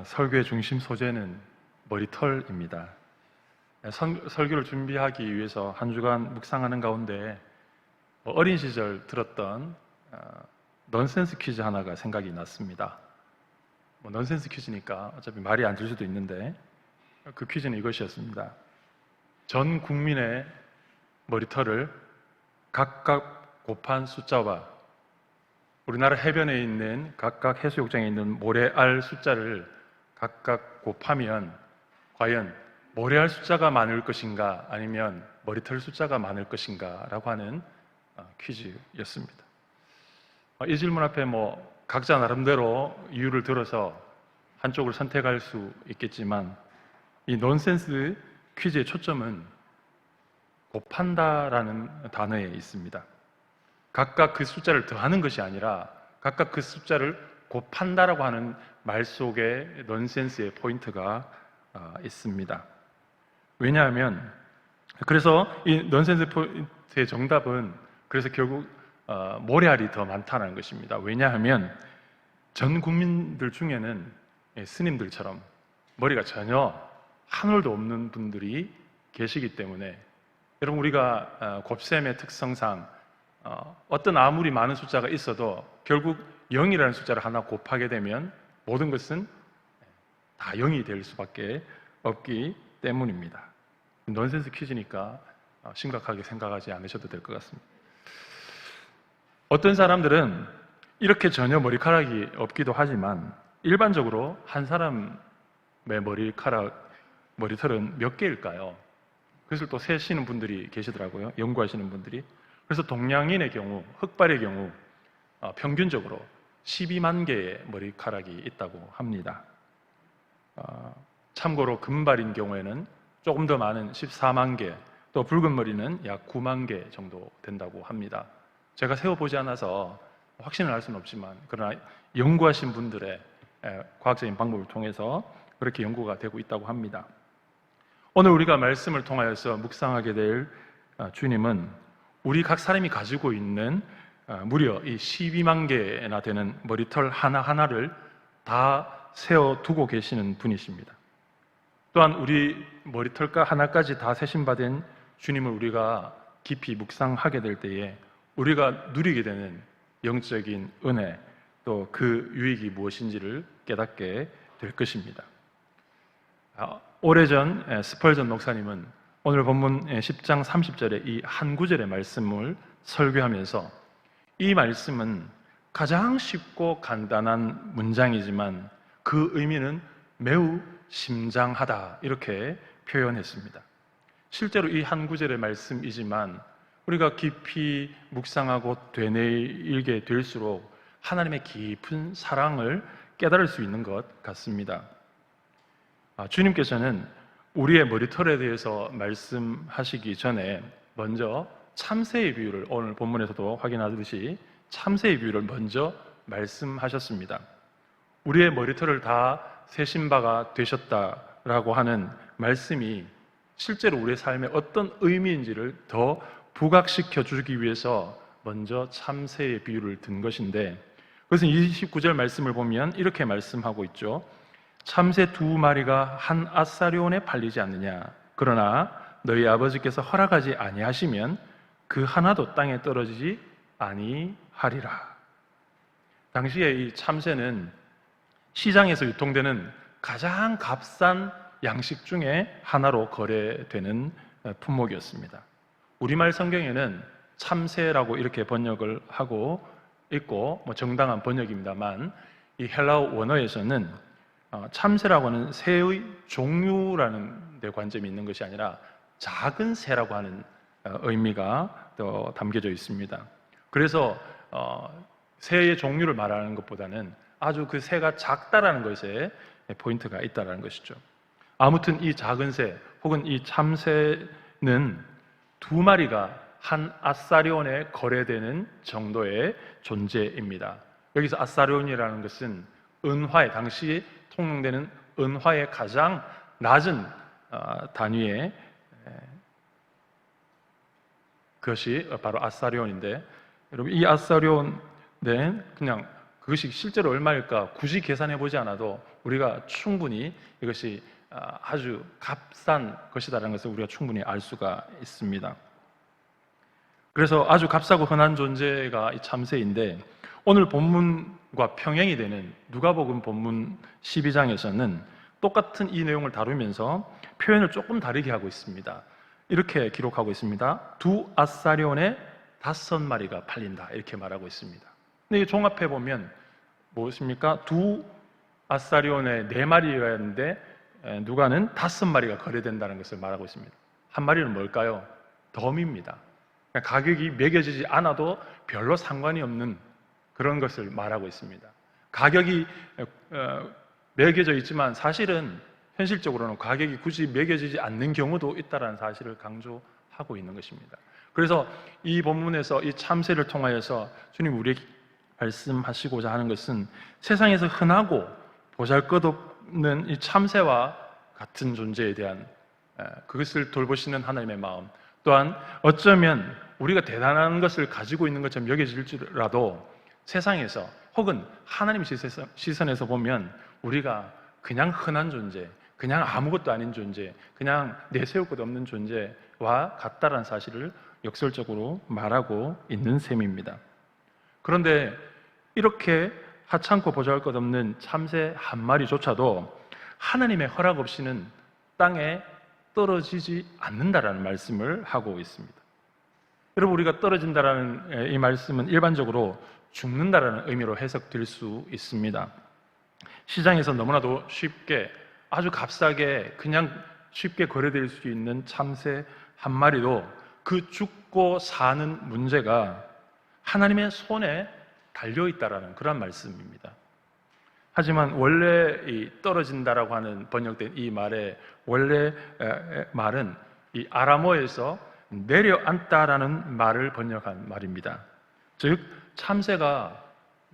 설교의 중심 소재는 머리털입니다. 설교를 준비하기 위해서 한 주간 묵상하는 가운데 어린 시절 들었던 넌센스 퀴즈 하나가 생각이 났습니다. 넌센스 퀴즈니까 어차피 말이 안 될 수도 있는데 그 퀴즈는 이것이었습니다. 전 국민의 머리털을 각각 곱한 숫자와 우리나라 해변에 있는 각각 해수욕장에 있는 모래알 숫자를 각각 곱하면 과연 모래알 숫자가 많을 것인가 아니면 머리털 숫자가 많을 것인가 라고 하는 퀴즈였습니다. 이 질문 앞에 각자 나름대로 이유를 들어서 한쪽을 선택할 수 있겠지만 이 넌센스 퀴즈의 초점은 곱한다라는 단어에 있습니다. 각각 그 숫자를 더하는 것이 아니라 각각 그 숫자를 곱한다라고 하는 말 속에 넌센스의 포인트가 있습니다. 왜냐하면 그래서 이 넌센스 포인트의 정답은 그래서 결국 모래알이 더 많다는 것입니다. 왜냐하면 전 국민들 중에는 스님들처럼 머리가 전혀 한 올도 없는 분들이 계시기 때문에 여러분 우리가 곱셈의 특성상 어떤 아무리 많은 숫자가 있어도 결국 0이라는 숫자를 하나 곱하게 되면 모든 것은 다 0이 될 수밖에 없기 때문입니다. 넌센스 퀴즈니까 심각하게 생각하지 않으셔도 될 것 같습니다. 어떤 사람들은 이렇게 전혀 머리카락이 없기도 하지만 일반적으로 한 사람의 머리털은 몇 개일까요? 그것을 또 세시는 분들이 계시더라고요. 연구하시는 분들이. 그래서 동양인의 경우, 흑발의 경우 평균적으로 12만 개의 머리카락이 있다고 합니다. 참고로 금발인 경우에는 조금 더 많은 14만 개, 또 붉은 머리는 약 9만 개 정도 된다고 합니다. 제가 세어보지 않아서 확신을 할 수는 없지만 그러나 연구하신 분들의 과학적인 방법을 통해서 그렇게 연구가 되고 있다고 합니다. 오늘 우리가 말씀을 통하여서 묵상하게 될 주님은 우리 각 사람이 가지고 있는 무려 이 12만 개나 되는 머리털 하나하나를 다 세어두고 계시는 분이십니다. 또한 우리 머리털 하나까지 다 세심받은 주님을 우리가 깊이 묵상하게 될 때에 우리가 누리게 되는 영적인 은혜 또 그 유익이 무엇인지를 깨닫게 될 것입니다. 오래전 스펄전 목사님은 오늘 본문 10장 30절의 이 한 구절의 말씀을 설교하면서 이 말씀은 가장 쉽고 간단한 문장이지만 그 의미는 매우 심장하다 이렇게 표현했습니다. 실제로 이 한 구절의 말씀이지만 우리가 깊이 묵상하고 되뇌이게 될수록 하나님의 깊은 사랑을 깨달을 수 있는 것 같습니다. 주님께서는 우리의 머리털에 대해서 말씀하시기 전에 먼저 참새의 비유를 오늘 본문에서도 확인하듯이 참새의 비유를 먼저 말씀하셨습니다. 우리의 머리털을 다 세신 바가 되셨다라고 하는 말씀이 실제로 우리의 삶에 어떤 의미인지를 더 부각시켜 주기 위해서 먼저 참새의 비유를 든 것인데 그것은 29절 말씀을 보면 이렇게 말씀하고 있죠. 참새 2마리가 한 아사리온에 팔리지 않느냐. 그러나 너희 아버지께서 허락하지 아니하시면 그 하나도 땅에 떨어지지 아니하리라. 당시에 이 참새는 시장에서 유통되는 가장 값싼 양식 중에 하나로 거래되는 품목이었습니다. 우리말 성경에는 참새라고 이렇게 번역을 하고 있고 정당한 번역입니다만 이 헬라어 원어에서는 참새라고 하는 새의 종류라는 데 관점이 있는 것이 아니라 작은 새라고 하는 의미가 또 담겨져 있습니다. 그래서 새의 종류를 말하는 것보다는 아주 그 새가 작다라는 것에 포인트가 있다는 것이죠. 아무튼 이 작은 새 혹은 이 참새는 2마리가 한 아사리온에 거래되는 정도의 존재입니다. 여기서 아사리온이라는 것은 은화의 당시 통용되는 은화의 가장 낮은 단위의 그것이 바로 아사리온인데 여러분 이 아사리온은 그냥 그것이 실제로 얼마일까 굳이 계산해 보지 않아도 우리가 충분히 이것이 아주 값싼 것이다라는 것을 우리가 충분히 알 수가 있습니다. 그래서 아주 값싸고 흔한 존재가 이 참새인데, 오늘 본문과 평행이 되는 누가복음 본문 12장에서는 똑같은 이 내용을 다루면서 표현을 조금 다르게 하고 있습니다. 이렇게 기록하고 있습니다. 2아사리온에 5마리가 팔린다, 이렇게 말하고 있습니다. 근데 종합해 보면 무엇입니까? 2아사리온에 4마리였는데 누가는 5마리가 거래된다는 것을 말하고 있습니다. 한 마리는 뭘까요? 덤입니다. 가격이 매겨지지 않아도 별로 상관이 없는 그런 것을 말하고 있습니다. 가격이 매겨져 있지만 사실은 현실적으로는 가격이 굳이 매겨지지 않는 경우도 있다는 사실을 강조하고 있는 것입니다. 그래서 이 본문에서 이 참새를 통하여서 주님 우리에게 말씀하시고자 하는 것은 세상에서 흔하고 보잘것없는 이 참새와 같은 존재에 대한 그것을 돌보시는 하나님의 마음, 또한 어쩌면 우리가 대단한 것을 가지고 있는 것처럼 여겨질지라도 세상에서 혹은 하나님 시선에서 보면 우리가 그냥 흔한 존재, 그냥 아무것도 아닌 존재, 그냥 내세울 것 없는 존재와 같다라는 사실을 역설적으로 말하고 있는 셈입니다. 그런데 이렇게 하찮고 보잘것없는 참새 한 마리조차도 하나님의 허락 없이는 땅에 떨어지지 않는다라는 말씀을 하고 있습니다. 여러분, 우리가 떨어진다라는 이 말씀은 일반적으로 죽는다라는 의미로 해석될 수 있습니다. 시장에서 너무나도 쉽게, 아주 값싸게 그냥 쉽게 거래될 수 있는 참새 한 마리도 그 죽고 사는 문제가 하나님의 손에 달려있다라는 그런 말씀입니다. 하지만 원래 이 떨어진다라고 하는 번역된 이 말의 원래 말은 이 아람어에서 내려앉다라는 말을 번역한 말입니다. 즉 참새가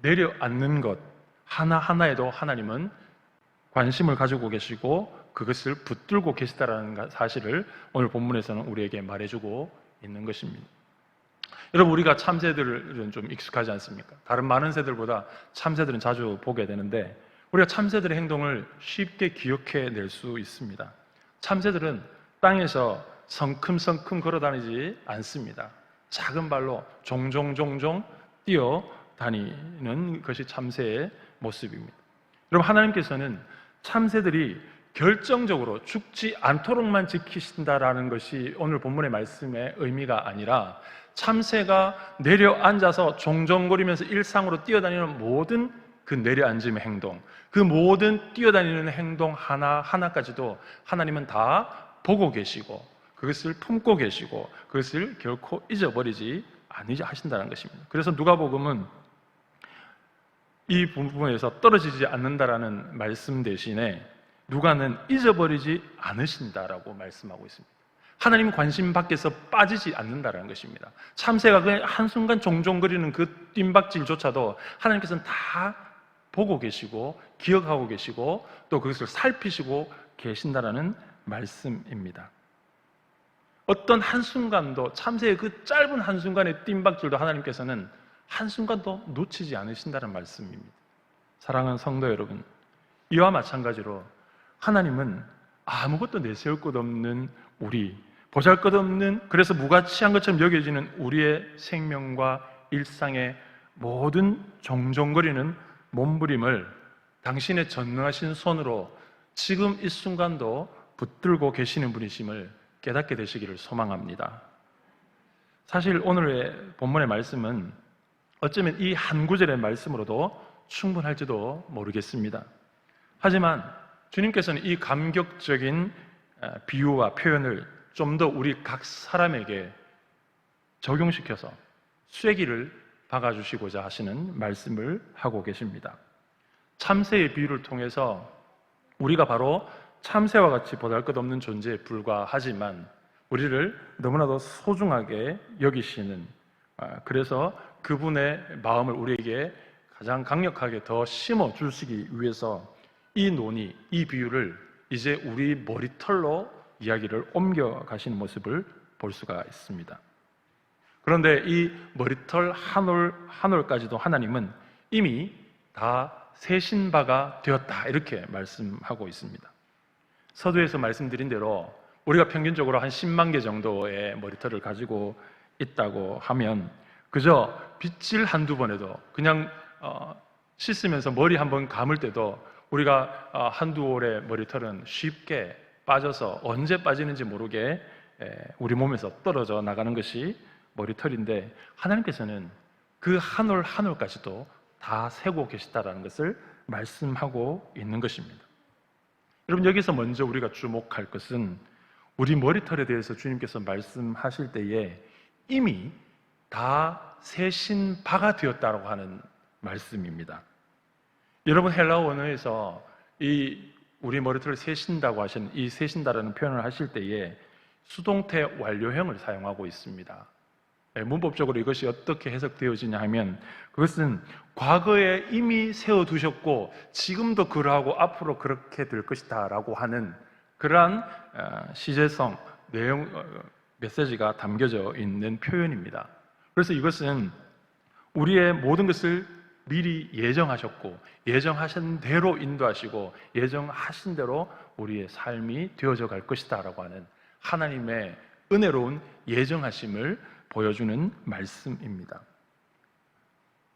내려앉는 것 하나하나에도 하나님은 관심을 가지고 계시고 그것을 붙들고 계시다라는 사실을 오늘 본문에서는 우리에게 말해주고 있는 것입니다. 여러분, 우리가 참새들은 좀 익숙하지 않습니까? 다른 많은 새들보다 참새들은 자주 보게 되는데 우리가 참새들의 행동을 쉽게 기억해낼 수 있습니다. 참새들은 땅에서 성큼성큼 걸어다니지 않습니다. 작은 발로 종종 뛰어다니는 것이 참새의 모습입니다. 여러분, 하나님께서는 참새들이 결정적으로 죽지 않도록만 지키신다라는 것이 오늘 본문의 말씀의 의미가 아니라 참새가 내려앉아서 종종거리면서 일상으로 뛰어다니는 모든 그 내려앉음의 행동, 그 모든 뛰어다니는 행동 하나하나까지도 하나님은 다 보고 계시고 그것을 품고 계시고 그것을 결코 잊어버리지 않으신다는 것입니다. 그래서 누가복음은 이 부분에서 떨어지지 않는다라는 말씀 대신에 누가는 잊어버리지 않으신다라고 말씀하고 있습니다. 하나님 관심 밖에서 빠지지 않는다라는 것입니다. 참새가 그냥 한순간 종종거리는 그 뜀박질조차도 하나님께서는 다 보고 계시고 기억하고 계시고 또 그것을 살피시고 계신다라는 말씀입니다. 어떤 한순간도 참새의 그 짧은 한순간의 뜀박질도 하나님께서는 한순간도 놓치지 않으신다는 말씀입니다. 사랑하는 성도 여러분, 이와 마찬가지로 하나님은 아무것도 내세울 것 없는 우리, 보잘것없는, 그래서 무가치한 것처럼 여겨지는 우리의 생명과 일상의 모든 종종거리는 몸부림을 당신의 전능하신 손으로 지금 이 순간도 붙들고 계시는 분이심을 깨닫게 되시기를 소망합니다. 사실 오늘의 본문의 말씀은 어쩌면 이 한 구절의 말씀으로도 충분할지도 모르겠습니다. 하지만 주님께서는 이 감격적인 비유와 표현을 좀 더 우리 각 사람에게 적용시켜서 쐐기를 박아주시고자 하시는 말씀을 하고 계십니다. 참새의 비유를 통해서 우리가 바로 참새와 같이 보잘것없는 존재에 불과하지만 우리를 너무나도 소중하게 여기시는, 그래서 그분의 마음을 우리에게 가장 강력하게 더 심어주시기 위해서 이 논의, 이 비유를 이제 우리 머리털로 이야기를 옮겨가시는 모습을 볼 수가 있습니다. 그런데 이 머리털 한 올 한 올까지도 하나님은 이미 다 세신 바가 되었다, 이렇게 말씀하고 있습니다. 서두에서 말씀드린 대로 우리가 평균적으로 한 10만 개 정도의 머리털을 가지고 있다고 하면 그저 빗질 한두 번에도, 그냥 씻으면서 머리 한번 감을 때도 우리가 한두 올의 머리털은 쉽게 빠져서 언제 빠지는지 모르게 우리 몸에서 떨어져 나가는 것이 머리털인데, 하나님께서는 그 한 올 한 올까지도 다 세고 계시다라는 것을 말씀하고 있는 것입니다. 여러분, 여기서 먼저 우리가 주목할 것은 우리 머리털에 대해서 주님께서 말씀하실 때에 이미 다 세신 바가 되었다고 하는 말씀입니다. 여러분, 헬라어 원어에서 이 우리 머리털을 세신다고 하신 이 세신다라는 표현을 하실 때에 수동태 완료형을 사용하고 있습니다. 문법적으로 이것이 어떻게 해석되어지냐 하면, 그것은 과거에 이미 세워두셨고 지금도 그러하고 앞으로 그렇게 될 것이다 라고 하는 그러한 시제성, 내용, 메시지가 담겨져 있는 표현입니다. 그래서 이것은 우리의 모든 것을 미리 예정하셨고 예정하신 대로 인도하시고 예정하신 대로 우리의 삶이 되어져 갈 것이다 라고 하는 하나님의 은혜로운 예정하심을 보여주는 말씀입니다.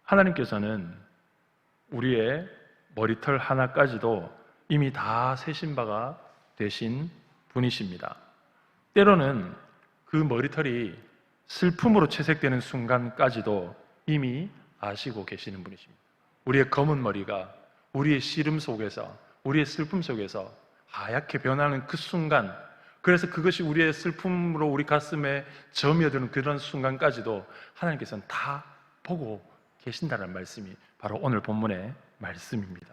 하나님께서는 우리의 머리털 하나까지도 이미 다 세신 바가 되신 분이십니다. 때로는 그 머리털이 슬픔으로 채색되는 순간까지도 이미 아시고 계시는 분이십니다. 우리의 검은 머리가 우리의 시름 속에서, 우리의 슬픔 속에서 하얗게 변하는 그 순간, 그래서 그것이 우리의 슬픔으로 우리 가슴에 점여드는 그런 순간까지도 하나님께서는 다 보고 계신다는 말씀이 바로 오늘 본문의 말씀입니다.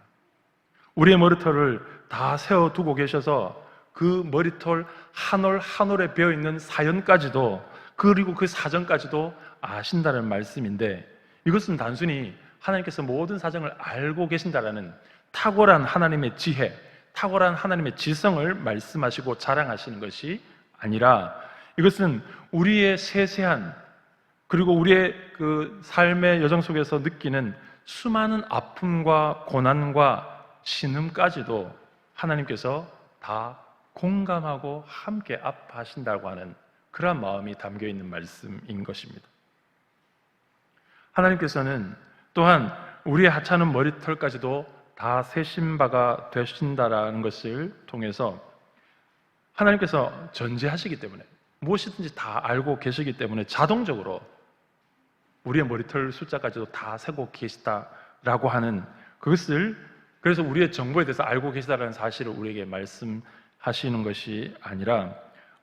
우리의 머리털을 다 세워두고 계셔서 그 머리털 한 올 한 올에 배어있는 사연까지도, 그리고 그 사정까지도 아신다는 말씀인데, 이것은 단순히 하나님께서 모든 사정을 알고 계신다라는 탁월한 하나님의 지혜, 탁월한 하나님의 지성을 말씀하시고 자랑하시는 것이 아니라, 이것은 우리의 세세한, 그리고 우리의 그 삶의 여정 속에서 느끼는 수많은 아픔과 고난과 신음까지도 하나님께서 다 공감하고 함께 아파하신다고 하는 그러한 마음이 담겨 있는 말씀인 것입니다. 하나님께서는 또한 우리의 하찮은 머리털까지도 다 세신 바가 되신다라는 것을 통해서 하나님께서 전지하시기 때문에, 무엇이든지 다 알고 계시기 때문에 자동적으로 우리의 머리털 숫자까지도 다 세고 계시다라고 하는 그것을, 그래서 우리의 정보에 대해서 알고 계시다라는 사실을 우리에게 말씀하시는 것이 아니라,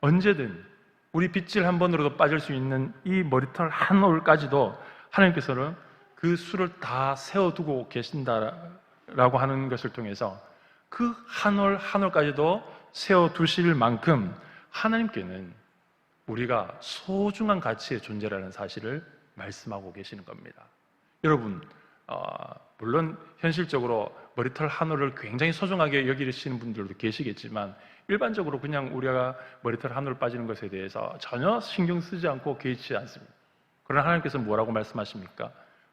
언제든 우리 빗질 한 번으로도 빠질 수 있는 이 머리털 한 올까지도 하나님께서는 그 수를 다 세워두고 계신다라고 하는 것을 통해서 그 한 올 한 올까지도 세워두실 만큼 하나님께는 우리가 소중한 가치의 존재라는 사실을 말씀하고 계시는 겁니다. 여러분, 물론 현실적으로 머리털 한 올을 굉장히 소중하게 여기시는 분들도 계시겠지만, 일반적으로 그냥 우리가 머리털 한 올 빠지는 것에 대해서 전혀 신경 쓰지 않고 개의치 않습니다. 그러나 하나님께서 뭐라고 말씀하십니까?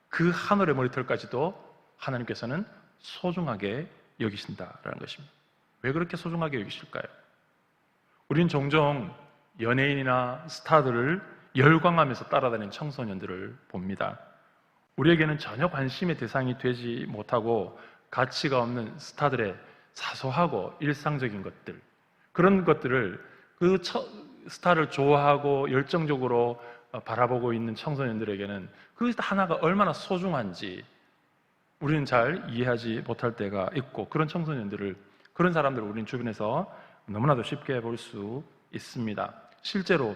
그 한 올의 머리털까지도 하나님께서는 소중하게 여기신다라는 것입니다. 왜 그렇게 소중하게 여기실까요? 우리는 종종 연예인이나 스타들을 열광하면서 따라다니는 청소년들을 봅니다. 우리에게는 전혀 관심의 대상이 되지 못하고 가치가 없는 스타들의 사소하고 일상적인 것들, 그런 것들을 그 스타를 좋아하고 열정적으로 바라보고 있는 청소년들에게는 그 하나가 얼마나 소중한지 우리는 잘 이해하지 못할 때가 있고, 그런 청소년들을, 그런 사람들을 우리는 주변에서 너무나도 쉽게 볼 수 있습니다. 실제로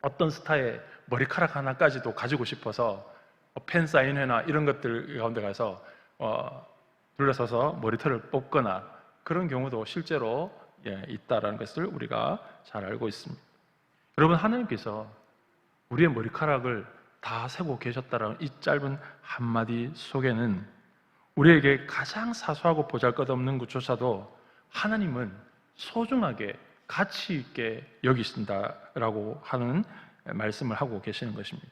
어떤 스타의 머리카락 하나까지도 가지고 싶어서 팬 사인회나 이런 것들 가운데 가서 둘러서서 머리털을 뽑거나 그런 경우도 실제로 있다라는 것을 우리가 잘 알고 있습니다. 여러분, 하나님께서 우리의 머리카락을 다 세고 계셨다라는 이 짧은 한마디 속에는 우리에게 가장 사소하고 보잘것없는 것조차도 하나님은 소중하게 가치 있게 여기신다라고 하는 말씀을 하고 계시는 것입니다.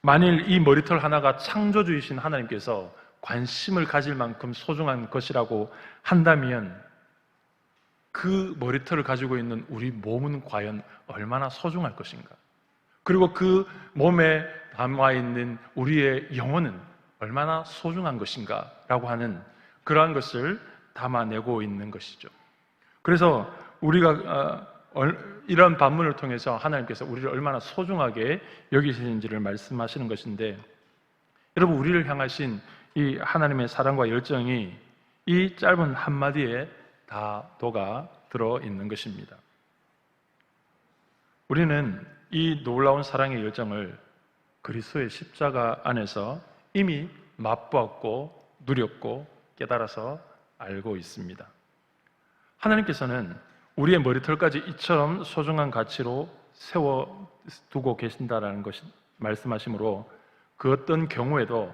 만일 이 머리털 하나가 창조주이신 하나님께서 관심을 가질 만큼 소중한 것이라고 한다면 그 머리털을 가지고 있는 우리 몸은 과연 얼마나 소중할 것인가? 그리고 그 몸에 담아있는 우리의 영혼은 얼마나 소중한 것인가? 라고 하는 그러한 것을 담아내고 있는 것이죠. 그래서 우리가 이런 반문을 통해서 하나님께서 우리를 얼마나 소중하게 여기시는지를 말씀하시는 것인데, 여러분, 우리를 향하신 이 하나님의 사랑과 열정이 이 짧은 한마디에 다 녹아 들어 있는 것입니다. 우리는 이 놀라운 사랑의 열정을 그리스도의 십자가 안에서 이미 맛보았고 누렸고 깨달아서 알고 있습니다. 하나님께서는 우리의 머리털까지 이처럼 소중한 가치로 세워두고 계신다라는 것이 말씀하시므로 그 어떤 경우에도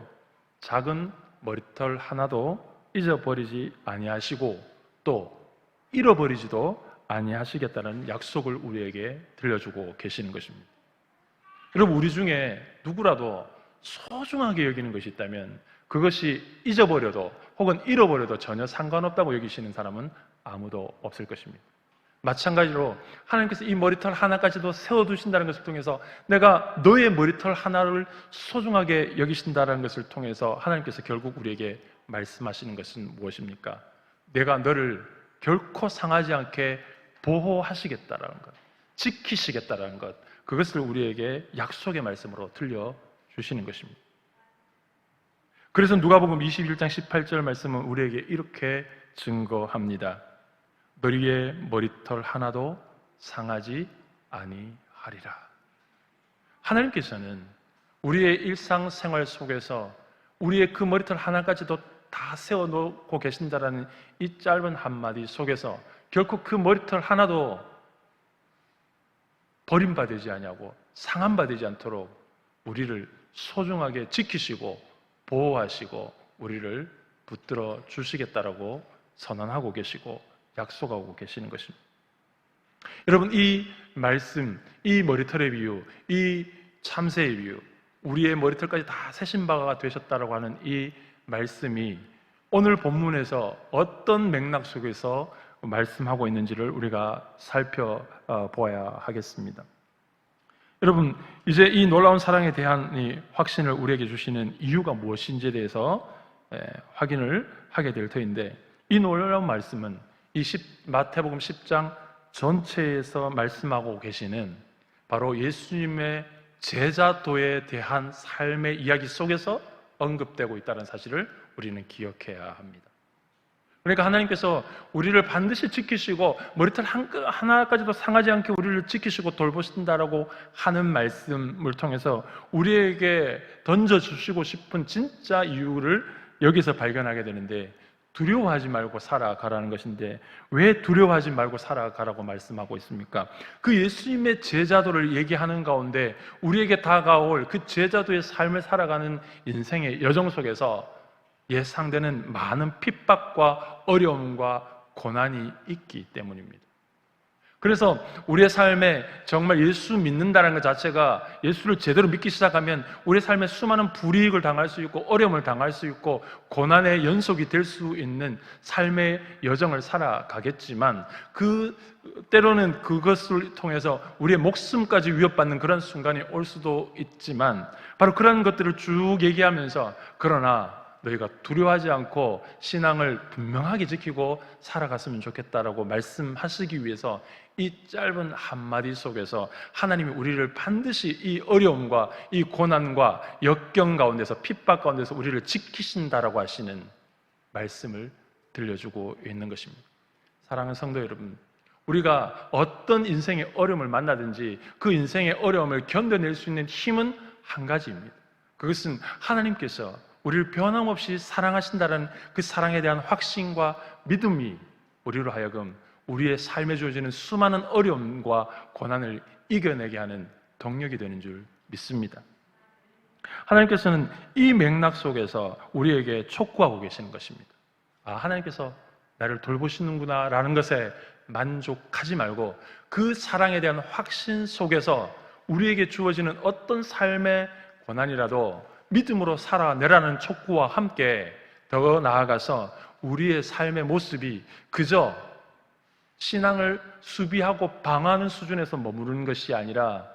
작은 머리털 하나도 잊어버리지 아니하시고 또 잃어버리지도 아니하시겠다는 약속을 우리에게 들려주고 계시는 것입니다. 여러분, 우리 중에 누구라도 소중하게 여기는 것이 있다면 그것이 잊어버려도 혹은 잃어버려도 전혀 상관없다고 여기시는 사람은 아무도 없을 것입니다. 마찬가지로 하나님께서 이 머리털 하나까지도 세워두신다는 것을 통해서 내가 너의 머리털 하나를 소중하게 여기신다는 것을 통해서 하나님께서 결국 우리에게 말씀하시는 것은 무엇입니까? 내가 너를 결코 상하지 않게 보호하시겠다라는 것, 지키시겠다라는 것, 그것을 우리에게 약속의 말씀으로 들려주시는 것입니다. 그래서 누가복음 21장 18절 말씀은 우리에게 이렇게 증거합니다. 너희의 머리털 하나도 상하지 아니하리라. 하나님께서는 우리의 일상생활 속에서 우리의 그 머리털 하나까지도 다 세워놓고 계신다라는 이 짧은 한마디 속에서 결코 그 머리털 하나도 버림받지 아니하고 상함받지 않도록 우리를 소중하게 지키시고 보호하시고 우리를 붙들어 주시겠다라고 선언하고 계시고 약속하고 계시는 것입니다. 여러분, 이 말씀, 이 머리털의 비유, 이 참새의 비유, 우리의 머리털까지 다 세신 바가 되셨다라고 하는 이 말씀이 오늘 본문에서 어떤 맥락 속에서 말씀하고 있는지를 우리가 살펴보아야 하겠습니다. 여러분, 이제 이 놀라운 사랑에 대한 이 확신을 우리에게 주시는 이유가 무엇인지에 대해서 확인을 하게 될 터인데, 이 놀라운 말씀은 이 마태복음 10장 전체에서 말씀하고 계시는 바로 예수님의 제자도에 대한 삶의 이야기 속에서 언급되고 있다는 사실을 우리는 기억해야 합니다. 그러니까 하나님께서 우리를 반드시 지키시고 머리털 하나까지도 상하지 않게 우리를 지키시고 돌보신다라고 하는 말씀을 통해서 우리에게 던져주시고 싶은 진짜 이유를 여기서 발견하게 되는데, 두려워하지 말고 살아가라는 것인데 왜 두려워하지 말고 살아가라고 말씀하고 있습니까? 그 예수님의 제자도를 얘기하는 가운데 우리에게 다가올 그 제자도의 삶을 살아가는 인생의 여정 속에서 예상되는 많은 핍박과 어려움과 고난이 있기 때문입니다. 그래서 우리의 삶에 정말 예수 믿는다는 것 자체가, 예수를 제대로 믿기 시작하면 우리의 삶에 수많은 불이익을 당할 수 있고 어려움을 당할 수 있고 고난의 연속이 될 수 있는 삶의 여정을 살아가겠지만, 때로는 그것을 통해서 우리의 목숨까지 위협받는 그런 순간이 올 수도 있지만, 바로 그런 것들을 쭉 얘기하면서 그러나 너희가 두려워하지 않고 신앙을 분명하게 지키고 살아갔으면 좋겠다라고 말씀하시기 위해서 이 짧은 한마디 속에서 하나님이 우리를 반드시 이 어려움과 이 고난과 역경 가운데서, 핍박 가운데서 우리를 지키신다라고 하시는 말씀을 들려주고 있는 것입니다. 사랑하는 성도 여러분, 우리가 어떤 인생의 어려움을 만나든지 그 인생의 어려움을 견뎌낼 수 있는 힘은 한 가지입니다. 그것은 하나님께서 우리를 변함없이 사랑하신다는 그 사랑에 대한 확신과 믿음이 우리로 하여금 우리의 삶에 주어지는 수많은 어려움과 고난을 이겨내게 하는 동력이 되는 줄 믿습니다. 하나님께서는 이 맥락 속에서 우리에게 촉구하고 계시는 것입니다. 하나님께서 나를 돌보시는구나 라는 것에 만족하지 말고 그 사랑에 대한 확신 속에서 우리에게 주어지는 어떤 삶의 고난이라도 믿음으로 살아내라는 촉구와 함께 더 나아가서 우리의 삶의 모습이 그저 신앙을 수비하고 방어하는 수준에서 머무르는 것이 아니라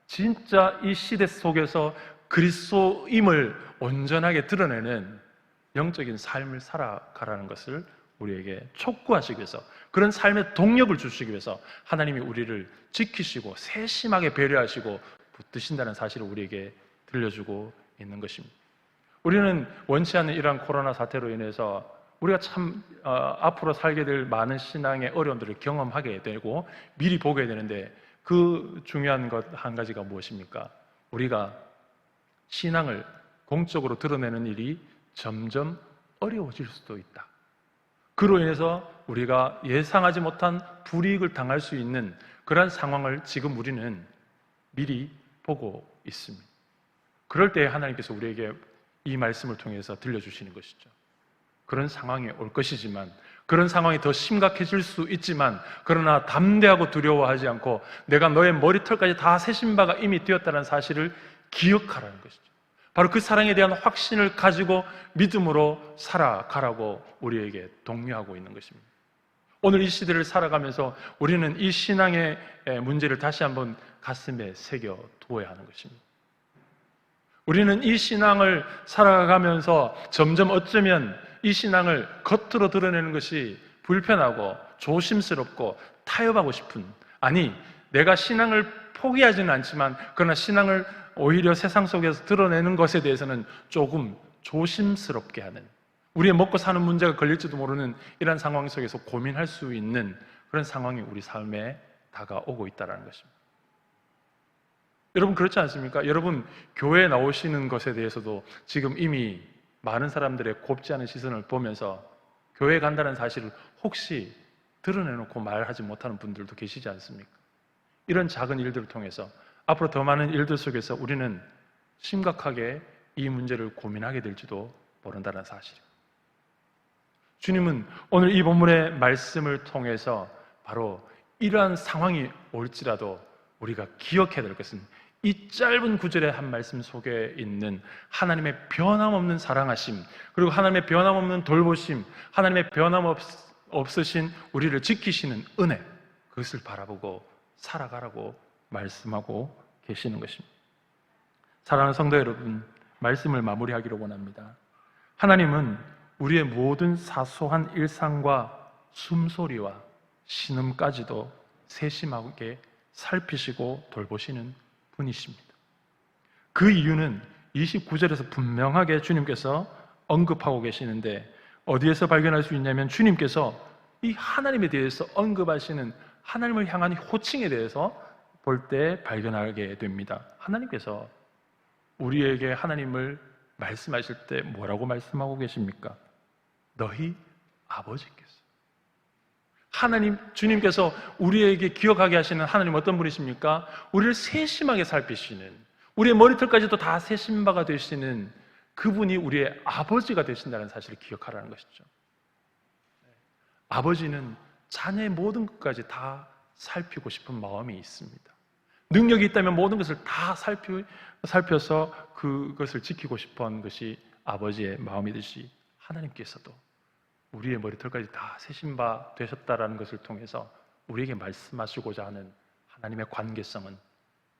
진짜 이 시대 속에서 그리스도임을 온전하게 드러내는 영적인 삶을 살아가라는 것을 우리에게 촉구하시기 위해서, 그런 삶의 동력을 주시기 위해서 하나님이 우리를 지키시고 세심하게 배려하시고 붙드신다는 사실을 우리에게 들려주고 있는 것입니다. 우리는 원치 않는 이러한 코로나 사태로 인해서 우리가 참 앞으로 살게 될 많은 신앙의 어려움들을 경험하게 되고 미리 보게 되는데, 그 중요한 것 한 가지가 무엇입니까? 우리가 신앙을 공적으로 드러내는 일이 점점 어려워질 수도 있다. 그로 인해서 우리가 예상하지 못한 불이익을 당할 수 있는 그러한 상황을 지금 우리는 미리 보고 있습니다. 그럴 때 하나님께서 우리에게 이 말씀을 통해서 들려주시는 것이죠. 그런 상황이 올 것이지만, 그런 상황이 더 심각해질 수 있지만, 그러나 담대하고 두려워하지 않고 내가 너의 머리털까지 다 세신 바가 이미 되었다는 사실을 기억하라는 것이죠. 바로 그 사랑에 대한 확신을 가지고 믿음으로 살아가라고 우리에게 독려하고 있는 것입니다. 오늘 이 시대를 살아가면서 우리는 이 신앙의 문제를 다시 한번 가슴에 새겨 두어야 하는 것입니다. 우리는 이 신앙을 살아가면서 점점 어쩌면 이 신앙을 겉으로 드러내는 것이 불편하고 조심스럽고 타협하고 싶은, 아니 내가 신앙을 포기하지는 않지만 그러나 신앙을 오히려 세상 속에서 드러내는 것에 대해서는 조금 조심스럽게 하는, 우리의 먹고 사는 문제가 걸릴지도 모르는 이런 상황 속에서 고민할 수 있는 그런 상황이 우리 삶에 다가오고 있다는 것입니다. 여러분 그렇지 않습니까? 여러분 교회에 나오시는 것에 대해서도 지금 이미 많은 사람들의 곱지 않은 시선을 보면서 교회에 간다는 사실을 혹시 드러내놓고 말하지 못하는 분들도 계시지 않습니까? 이런 작은 일들을 통해서 앞으로 더 많은 일들 속에서 우리는 심각하게 이 문제를 고민하게 될지도 모른다는 사실입니다. 주님은 오늘 이 본문의 말씀을 통해서 바로 이러한 상황이 올지라도 우리가 기억해야 될 것은 이 짧은 구절의 한 말씀 속에 있는 하나님의 변함없는 사랑하심, 그리고 하나님의 변함없는 돌보심, 하나님의 변함없으신 우리를 지키시는 은혜, 그것을 바라보고 살아가라고 말씀하고 계시는 것입니다. 사랑하는 성도 여러분, 말씀을 마무리하기로 원합니다. 하나님은 우리의 모든 사소한 일상과 숨소리와 신음까지도 세심하게 살피시고 돌보시는 분이십니다. 그 이유는 29절에서 분명하게 주님께서 언급하고 계시는데, 어디에서 발견할 수 있냐면 주님께서 이 하나님에 대해서 언급하시는 하나님을 향한 호칭에 대해서 볼 때 발견하게 됩니다. 하나님께서 우리에게 하나님을 말씀하실 때 뭐라고 말씀하고 계십니까? 너희 아버지께서. 하나님, 주님께서 우리에게 기억하게 하시는 하나님 어떤 분이십니까? 우리를 세심하게 살피시는, 우리의 머리털까지도 다 세신 바가 되시는 그분이 우리의 아버지가 되신다는 사실을 기억하라는 것이죠. 아버지는 자녀의 모든 것까지 다 살피고 싶은 마음이 있습니다. 능력이 있다면 모든 것을 다 살펴서 그것을 지키고 싶어 하는 것이 아버지의 마음이듯이, 하나님께서도 우리의 머리털까지 다 세신 바 되셨다라는 것을 통해서 우리에게 말씀하시고자 하는 하나님의 관계성은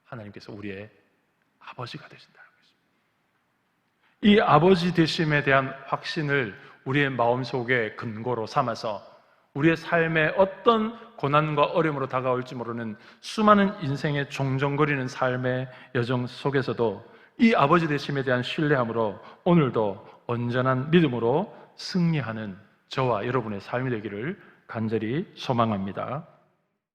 하나님께서 우리의 아버지가 되신다는 것입니다. 이 아버지 되심에 대한 확신을 우리의 마음속에 근거로 삼아서 우리의 삶에 어떤 고난과 어려움으로 다가올지 모르는 수많은 인생의 종종거리는 삶의 여정 속에서도 이 아버지 되심에 대한 신뢰함으로 오늘도 온전한 믿음으로 승리하는 저와 여러분의 삶이 되기를 간절히 소망합니다.